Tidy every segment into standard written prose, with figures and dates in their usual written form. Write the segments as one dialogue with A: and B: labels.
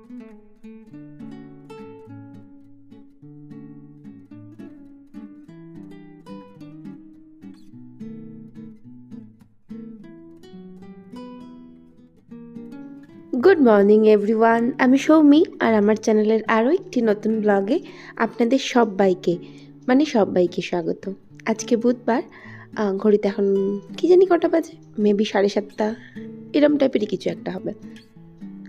A: Good morning everyone, আমি সৌমি আর আমার চ্যানেলের আরও একটি নতুন ব্লগে আপনাদের সবাইকে স্বাগত। আজকে বুধবার, ঘড়িতে এখন কী জানি কটা বাজে, মেবি 7:30 এরম টাইপেরই কিছু একটা হবে।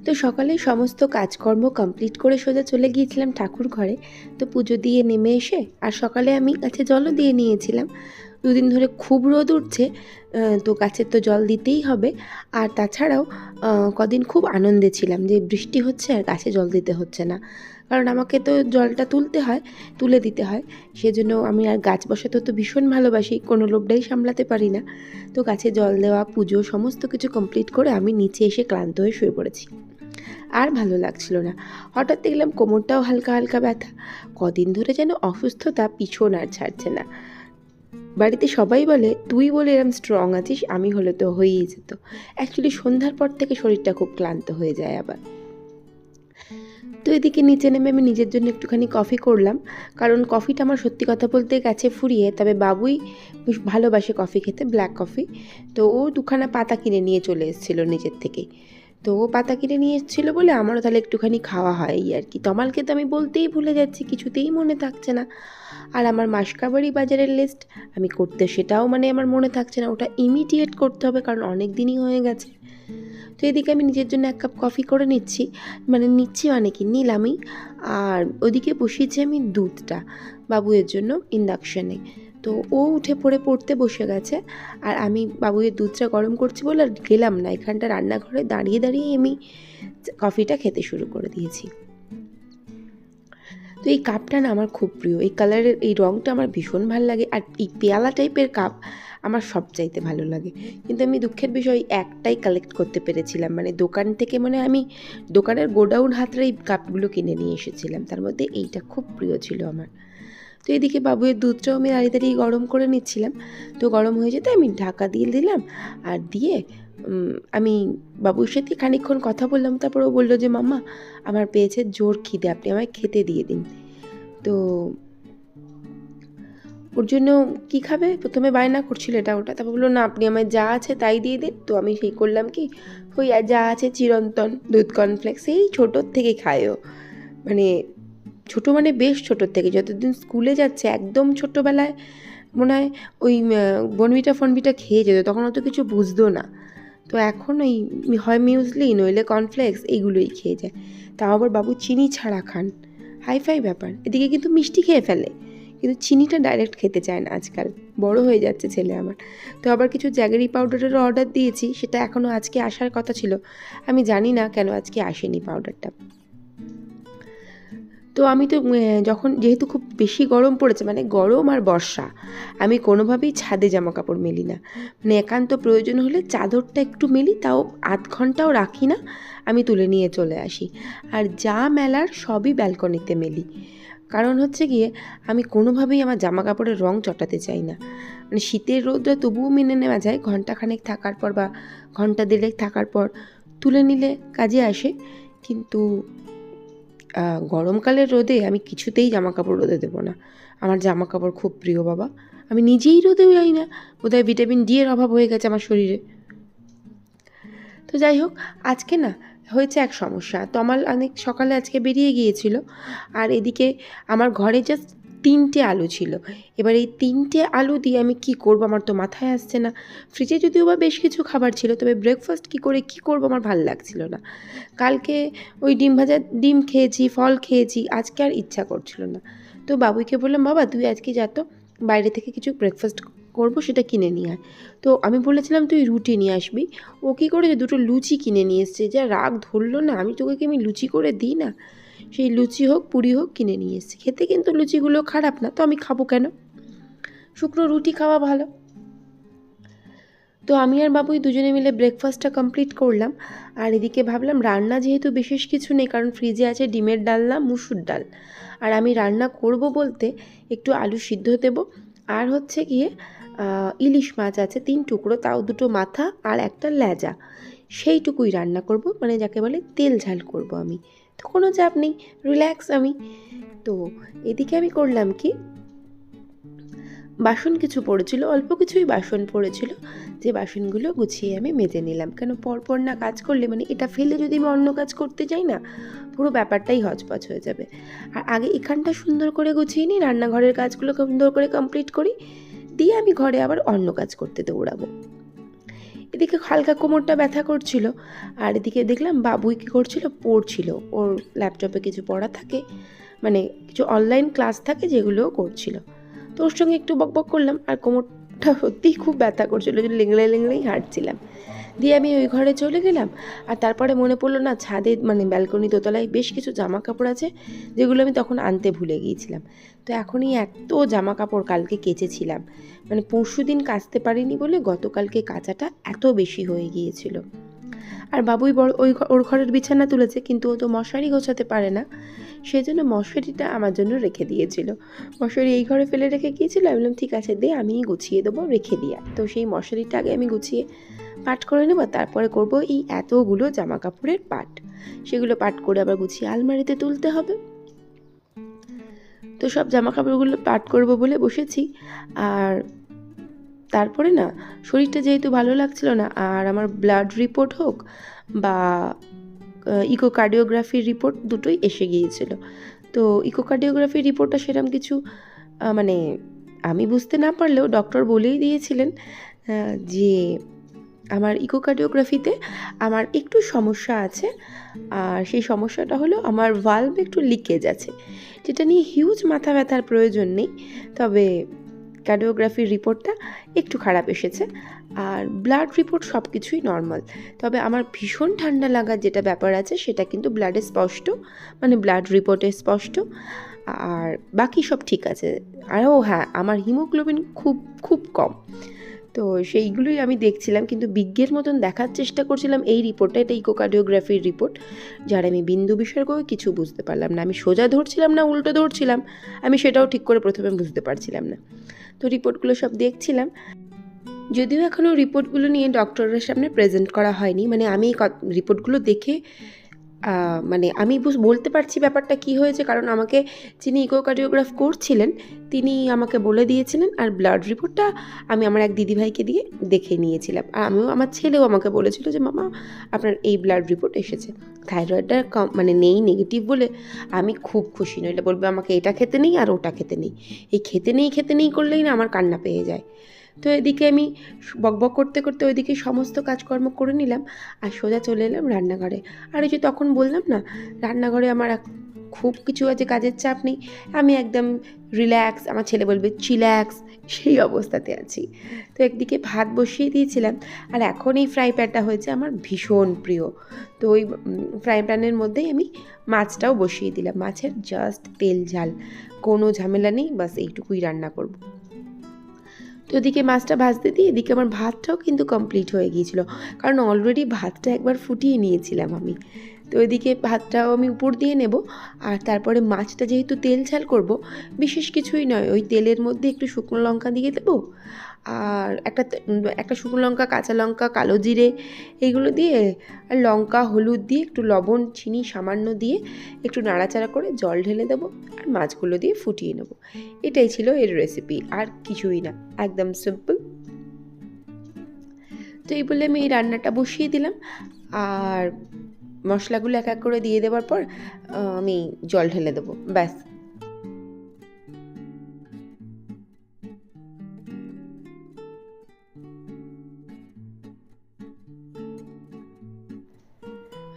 A: তো সকালে সমস্ত কাজকর্ম কমপ্লিট করে সোজা চলে গিয়েছিলাম ঠাকুর ঘরে। তো পুজো দিয়ে নেমে এসে আর সকালে আমি গাছে জলও দিয়ে নিয়েছিলাম। দুদিন ধরে খুব রোদ উঠছে, তো গাছের তো জল দিতেই হবে। আর তাছাড়াও কদিন খুব আনন্দে ছিলাম যে বৃষ্টি হচ্ছে আর গাছে জল দিতে হচ্ছে না, কারণ আমাকে তো জলটা তুলে দিতে হয়। সেজন্য আমি আর গাছ বসাতে তো ভীষণ ভালোবাসি, কোনো লোভটাই সামলাতে পারি না। তো গাছে জল দেওয়া, পুজো সমস্ত কিছু কমপ্লিট করে আমি নিচে এসে ক্লান্ত হয়ে শুয়ে পড়েছি। আর ভালো লাগছিল না। হঠাৎ দেখলাম কোমরটাও হালকা হালকা ব্যথা। কদিন ধরে যেন অসুস্থতা পিছন আর ছাড়ছে না। বাড়িতে সবাই বলে তুই বলে এরম স্ট্রং আছিস, আমি হলে তো হয়েই যেত। অ্যাকচুয়ালি সন্ধ্যার পর থেকে শরীরটা খুব ক্লান্ত হয়ে যায় আবার। তো এদিকে নিচে নেমে আমি নিজের জন্য একটুখানি কফি করলাম, কারণ কফিটা আমার সত্যি কথা বলতে গেছে ফুরিয়ে। তবে বাবুই ভালোবাসে কফি খেতে, ব্ল্যাক কফি। তো ও দুখানা পাতা কিনে নিয়ে চলে এসেছিলো নিজের থেকেই। তো ও পাতা কিনে নিয়ে এসেছিলো বলে আমারও তাহলে একটুখানি খাওয়া হয় এই আর কি। তমালকে তো আমি বলতেই ভুলে যাচ্ছি, কিছুতেই মনে থাকছে না। আর আমার মাসকাবাড়ি বাজারের লিস্ট আমি করতে, সেটাও মানে আমার মনে থাকছে না, ওটা ইমিডিয়েট করতে হবে, কারণ অনেক দিনই হয়ে গেছে। তো এদিকে আমি নিজের জন্য 1 কাপ কফি করে নিচ্ছি, মানে কি নিলামই। আর ওদিকে বসিয়েছি আমি দুধটা বাবুয়ের জন্য ইন্ডাকশানে। তো ও উঠে পড়তে বসে গেছে, আর আমি বাবুয়ের দুধটা গরম করছি বলে আর গেলাম না, এখানটা রান্নাঘরে দাঁড়িয়ে আমি কফিটা খেতে শুরু করে দিয়েছি। তো এই কাপটা না আমার খুব প্রিয়, এই কালারের এই রঙটা আমার ভীষণ ভালো লাগে। আর এই পেয়ালা টাইপের কাপ আমার সবচাইতে ভালো লাগে। কিন্তু আমি দুঃখের বিষয় একটাই কালেক্ট করতে পেরেছিলাম, মানে দোকান থেকে, মানে আমি দোকানের গোডাউন হাতরে এই কাপগুলো কিনে নিয়ে এসেছিলাম, তার মধ্যে এইটা খুব প্রিয় ছিল আমার। তো এদিকে বাবুয়ের দুধটাও আমি দাঁড়িয়ে গরম করে নিচ্ছিলাম। তো গরম হয়ে যেতে আমি ঢাকা দিয়ে দিলাম, আর দিয়ে আমি বাবুর সাথে খানিকক্ষণ কথা বললাম। তারপর ও বললো যে মাম্মা আমার পেয়েছে জোর খিদে, আপনি আমায় খেতে দিয়ে দিন। তো ওর জন্য কী খাবে প্রথমে বায়না করছিল এটা ওটা, তারপর বললো না আপনি আমায় যা আছে তাই দিয়ে দিন। তো আমি সেই করলাম কি, ওই যা আছে চিরন্তন দুধ কর্নফ্লেক্স, এই ছোটোর থেকে খায় ও, মানে ছোটো মানে বেশ ছোটোর থেকে, যতদিন স্কুলে যাচ্ছে একদম ছোটোবেলায় মনে হয় ওই বনভিটা খেয়ে যেত, তখন অত কিছু বুঝতো না। তো এখন ওই হয় মিউজলি নইলে কর্নফ্লেক্স এইগুলোই খেয়ে যায়। তাও আবার বাবু চিনি ছাড়া খান, হাইফাই ব্যাপার। এদিকে কিন্তু মিষ্টি খেয়ে ফেলে, কিন্তু চিনিটা ডাইরেক্ট খেতে চায় না আজকাল, বড় হয়ে যাচ্ছে ছেলে আমার। তো আবার কিছু জ্যাগেরি পাউডারেরও অর্ডার দিয়েছি, সেটা এখনও আজকে আসার কথা ছিল, আমি জানি না কেন আজকে আসেনি পাউডারটা। তো আমি তো যেহেতু খুব বেশি গরম পড়েছে, মানে গরম আর বর্ষা, আমি কোনোভাবেই ছাদে জামা কাপড় মেলি না। মানে একান্ত প্রয়োজন হলে চাদরটা একটু মেলি, তাও আধ ঘন্টাও রাখি না, আমি তুলে নিয়ে চলে আসি। আর যা মেলার সবই ব্যালকনিতে মেলি, কারণ হচ্ছে গিয়ে আমি কোনোভাবেই আমার জামা কাপড়ের রং চটাতে চাই না। মানে শীতের রোদটা তবুও মেনে নেওয়া যায়, ঘন্টাখানেক থাকার পর বা ঘন্টা দেড়েক থাকার পর তুলে নিলে কাজে আসে। কিন্তু গরমকালের রোদে আমি কিছুতেই জামা কাপড় রোদে দেবো না। আমার জামা কাপড় খুব প্রিয় বাবা, আমি নিজেই রোদেও যাই না, বোধহয় ভিটামিন ডি এর অভাব হয়ে গেছে আমার শরীরে। তো যাই হোক, আজকে না হয়েছে এক সমস্যা। তমাল অনেক সকালে আজকে বেরিয়ে গিয়েছিল, আর এদিকে আমার ঘরে জাস্ট 3টে আলু ছিল। এবার এই 3টে আলু দিয়ে আমি কী করবো আমার তো মাথায় আসছে না। ফ্রিজে যদিও বা বেশ কিছু খাবার ছিল, তবে ব্রেকফাস্ট কী করবো আমার ভাল লাগছিল না। কালকে ওই ডিম খেয়েছি, ফল খেয়েছি, আজকে আর ইচ্ছা করছিল না। তো বাবুইকে বললাম বাবা তুই আজকে যা তো, বাইরে থেকে কিছু ব্রেকফাস্ট করবো, সেটা কিনে নিয়ে আয়। তো আমি বলেছিলাম তুই রুটি নিয়ে আসবি, ও কী করেছে 2টো লুচি কিনে নিয়ে এসছে। যা রাগ ধরলো না, আমি তোকে কি আমি লুচি করে দিই না, সেই লুচি হোক পুরি হোক কিনে নিয়ে এসছে। খেতে কিন্তু লুচিগুলো খারাপ না, তো আমি খাবো কেন, শুকনো রুটি খাওয়া ভালো। তো আমি আর বাবুই দুজনে মিলে ব্রেকফাস্টটা কমপ্লিট করলাম। আর এদিকে ভাবলাম রান্না যেহেতু বিশেষ কিছু নেই, কারণ ফ্রিজে আছে ডিমের ডালনা, মুসুর ডাল, আর আমি রান্না করব বলতে একটু আলু সিদ্ধ দেবো, আর হচ্ছে গিয়ে ইলিশ মাছ আছে 3 টুকরো, তাও 2টো মাথা আর একটা লেজা, সেইটুকুই রান্না করব, মানে যাকে বলে তেল ঝাল করব আমি। তো কোনো চাপ নেই, রিল্যাক্স আমি। তো এদিকে আমি করলাম কি, বাসন কিছু পড়েছিল, অল্প কিছুই বাসন পড়েছিল, যে বাসনগুলো গুছিয়ে আমি মেজে নিলাম। কেন পরপর না কাজ করলে, মানে এটা ফেলে যদি আমি অন্য কাজ করতে যাই না, পুরো ব্যাপারটাই হজপজ হয়ে যাবে। আর আগে এখানটা সুন্দর করে গুছিয়ে নিই, রান্নাঘরের কাজগুলো সুন্দর করে কমপ্লিট করি, দিয়ে আমি ঘরে আবার অন্য কাজ করতে দৌড়াবো। এদিকে হালকা কোমরটা ব্যথা করছিল, আর এদিকে দেখলাম বাবুই কী করছিল, পড়ছিল। ওর ল্যাপটপে কিছু পড়া থাকে, মানে কিছু অনলাইন ক্লাস থাকে, যেগুলোও করছিল। তো ওর সঙ্গে একটু বকবক করলাম, আর কোমরটা সত্যিই খুব ব্যথা করছিল, যে লেংড়ে লেংড়েই হাঁটছিলাম। দিয়ে আমি ওই ঘরে চলে গেলাম, আর তারপরে মনে পড়লো না, ছাদে মানে ব্যালকনি দোতলায় বেশ কিছু জামা কাপড় আছে, যেগুলো আমি তখন আনতে ভুলে গিয়েছিলাম। তো এখনই এত জামা কাপড় কালকে কেচেছিলাম, মানে পরশু দিন কাচতে পারিনি বলে গতকালকে কাচাটা এত বেশি হয়ে গিয়েছিল। আর বাবুই বড় ওর ঘরের বিছানা তুলেছে, কিন্তু ও তো মশারি গোছাতে পারে না, সেই জন্য মশারিটা আমার জন্য রেখে দিয়েছিল। মশারি এই ঘরে ফেলে রেখে গিয়েছিল, আমি বললাম ঠিক আছে দে, আমিই গুছিয়ে দেবো, রেখে দিয়া। তো সেই মশারিটা আগে আমি গুছিয়ে পাট করে নেব, তারপরে করব এই এতগুলো জামা কাপড়ের পাট। সেগুলো পাট করে আবার গুছিয়ে আলমারিতে তুলতে হবে। তো সব জামা কাপড়গুলো পাট করব বলে বসেছি। আর তারপরে না, শরীরটা যেহেতু ভালো লাগছিল না, আর আমার ব্লাড রিপোর্ট হোক বা ইকোকার্ডিওগ্রাফির রিপোর্ট দুটোই এসে গিয়েছিল। তো ইকোকার্ডিওগ্রাফির রিপোর্টটা সেরকম কিছু মানে আমি বুঝতে না পারলেও ডক্টর বলেই দিয়েছিলেন যে আমার ইকোকার্ডিওগ্রাফিতে আমার একটু সমস্যা আছে, আর সেই সমস্যাটা হলো আমার ভালভ একটু লিকেজ আছে, যেটা নিয়ে হিউজ মাথা ব্যথার প্রয়োজন নেই। তবে কার্ডিওগ্রাফির রিপোর্টটা একটু খারাপ এসেছে, আর ব্লাড রিপোর্ট সব কিছুই নর্মাল। তবে আমার ভীষণ ঠান্ডা লাগার যেটা ব্যাপার আছে, সেটা কিন্তু ব্লাডে স্পষ্ট, মানে ব্লাড রিপোর্টে স্পষ্ট। আর বাকি সব ঠিক আছে। আরও হ্যাঁ, আমার হিমোগ্লোবিন খুব খুব কম। তো সেইগুলোই আমি দেখছিলাম, কিন্তু বিজ্ঞের মতন দেখার চেষ্টা করছিলাম এই রিপোর্টটা, এটা ইকোকার্ডিওগ্রাফির রিপোর্ট, যার আমি বিন্দু বিসর্গও কিছু বুঝতে পারলাম না। আমি সোজা ধরছিলাম না উল্টো ধরছিলাম, আমি সেটাও ঠিক করে প্রথমে বুঝতে পারছিলাম না। তো রিপোর্টগুলো সব দেখছিলাম, যদিও এখনও রিপোর্টগুলো নিয়ে ডক্টরের সামনে প্রেজেন্ট করা হয়নি। মানে আমি রিপোর্টগুলো দেখে মানে আমি বলতে পারছি ব্যাপারটা কি হয়েছে, কারণ আমাকে যিনি ইকোকার্ডিওগ্রাফ করছিলেন তিনি আমাকে বলে দিয়েছিলেন, আর ব্লাড রিপোর্টটা আমি আমার এক দিদিভাইকে দিয়ে দেখে নিয়েছিলাম। আর আমার ছেলেও আমাকে বলেছিল যে মামা আপনার এই ব্লাড রিপোর্ট এসেছে, থাইরয়েডটা মানে নেই, নেগেটিভ বলে আমি খুব খুশি। নইলে বলবে আমাকে এটা খেতে নেই আর ওটা খেতে নেই, এই খেতে নেই করলেই না আমার কান্না পেয়ে যায়। তো এদিকে আমি বকবক করতে করতে ওইদিকে সমস্ত কাজকর্ম করে নিলাম, আর সোজা চলে এলাম রান্নাঘরে। আর এই যে তখন বললাম না, রান্নাঘরে আমার খুব কিছু আছে, কাজের চাপ নেই, আমি একদম রিল্যাক্স, আমার ছেলে বলবে চিল্যাক্স, সেই অবস্থাতে আছি। তো একদিকে ভাত বসিয়ে দিয়েছিলাম, আর এখন এই ফ্রাই প্যানটা হয়েছে আমার ভীষণ প্রিয়। তো ওই ফ্রাই প্যানের মধ্যেই আমি মাছটাও বসিয়ে দিলাম, মাছের জাস্ট তেল ঝাল, কোনো ঝামেলা নেই, বাস এইটুকুই রান্না করব। তো ওদিকে মাছটা ভাজতে দিয়ে এদিকে আমার ভাতটাও কিন্তু কমপ্লিট হয়ে গিয়েছিলো, কারণ অলরেডি ভাতটা একবার ফুটিয়ে নিয়েছিলাম আমি। তো ওইদিকে ভাতটাও আমি উপর দিয়ে নেব, আর তারপরে মাছটা যেহেতু তেল ঝাল করব, বিশেষ কিছুই নয়, ওই তেলের মধ্যে একটু শুকনো লঙ্কা দিয়ে দেবো, আর একটা শুকনো লঙ্কা, কাঁচা লঙ্কা, কালো জিরে, এইগুলো দিয়ে, আর লঙ্কা হলুদ দিয়ে একটু লবণ চিনি সামান্য দিয়ে একটু নাড়াচাড়া করে জল ঢেলে দেবো, আর মাছগুলো দিয়ে ফুটিয়ে নেব। এটাই ছিল এর রেসিপি, আর কিছুই না, একদম সিম্পল। তো এই বলে আমি এই রান্নাটা বসিয়ে দিলাম, আর মশলাগুলো এক এক করে দিয়ে দেওয়ার পর আমি জল ঢেলে দেবো, ব্যাস।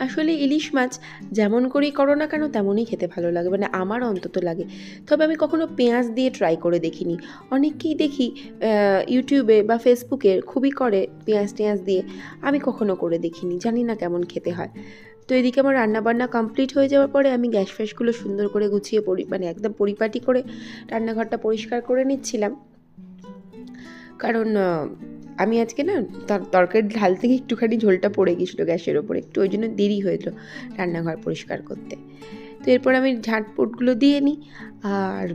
A: আসলে ইলিশ মাছ যেমন করেই করো না কেন তেমনই খেতে ভালো লাগে, মানে আমার অন্তত লাগে। তবে আমি কখনো পেঁয়াজ দিয়ে ট্রাই করে দেখিনি। অনেককেই দেখি ইউটিউবে বা ফেসবুকে খুবই করে পেঁয়াজ টেঁয়াজ দিয়ে, আমি কখনো করে দেখিনি, জানি না কেমন খেতে হয়। তো এদিকে আমার রান্নাবান্না কমপ্লিট হয়ে যাওয়ার পরে আমি গ্যাস ফ্যাসগুলো সুন্দর করে গুছিয়ে মানে একদম পরিপাটি করে রান্নাঘরটা পরিষ্কার করে নিচ্ছিলাম, কারণ আমি আজকে না তরকারি ঢাল থেকে একটুখানি ঝোলটা পড়ে গিয়েছিলো গ্যাসের ওপরে, একটু ওই জন্য দেরি হয়েছিল রান্নাঘর পরিষ্কার করতে। তো এরপর আমি ঝাঁটপুটগুলো দিয়ে নিই, আর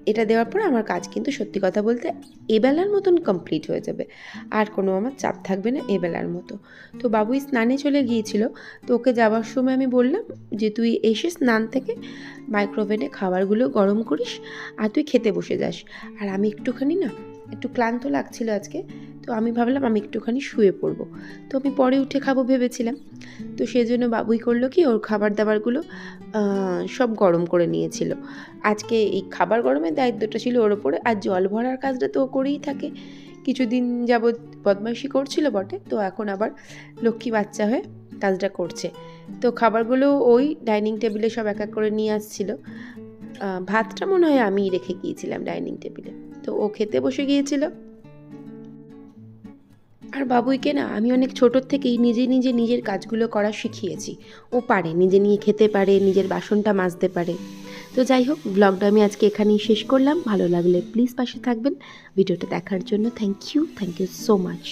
A: এটা দেওয়ার পর আমার কাজ কিন্তু সত্যি কথা বলতে এবেলার মতন কমপ্লিট হয়ে যাবে, আর কোনো আমার চাপ থাকবে না এবেলার মতো। তো বাবুই স্নানে চলে গিয়েছিল, তো ওকে যাওয়ার সময় আমি বললাম যে তুই এসে স্নান থেকে মাইক্রোওভেনে খাবারগুলো গরম করিস আর তুই খেতে বসে যাস। আর আমি একটু ক্লান্ত লাগছিল আজকে, তো আমি ভাবলাম আমি একটুখানি শুয়ে পড়বো, তো আমি পরে উঠে খাবো ভেবেছিলাম। তো সেজন্য বাবুই করলো কি, ওর খাবার দাবারগুলো সব গরম করে নিয়েছিল। আজকে এই খাবার গরমের দায়িত্বটা ছিল ওর ওপরে, আর জল ভরার কাজটা তো ও করেই থাকে। কিছুদিন যাবৎ বদমাইশি করছিল বটে, তো এখন আবার লক্ষ্মী বাচ্চা হয়ে কাজটা করছে। তো খাবারগুলো ওই ডাইনিং টেবিলে সব এক এক করে নিয়ে আসছিল। ভাতটা মনে হয় আমিই রেখে গিয়েছিলাম ডাইনিং টেবিলে, তো ও খেতে বসে গিয়েছিল। আর বাবুইকে না আমি অনেক ছোটোর থেকেই নিজের কাজগুলো করা শিখিয়েছি। ও পারে, নিজে নিয়ে খেতে পারে, নিজের বাসনটা মাজতে পারে। তো যাই হোক, ব্লগটা আমি আজকে এখানেই শেষ করলাম। ভালো লাগলে প্লিজ পাশে থাকবেন। ভিডিওটা দেখার জন্য থ্যাংক ইউ সো মাচ।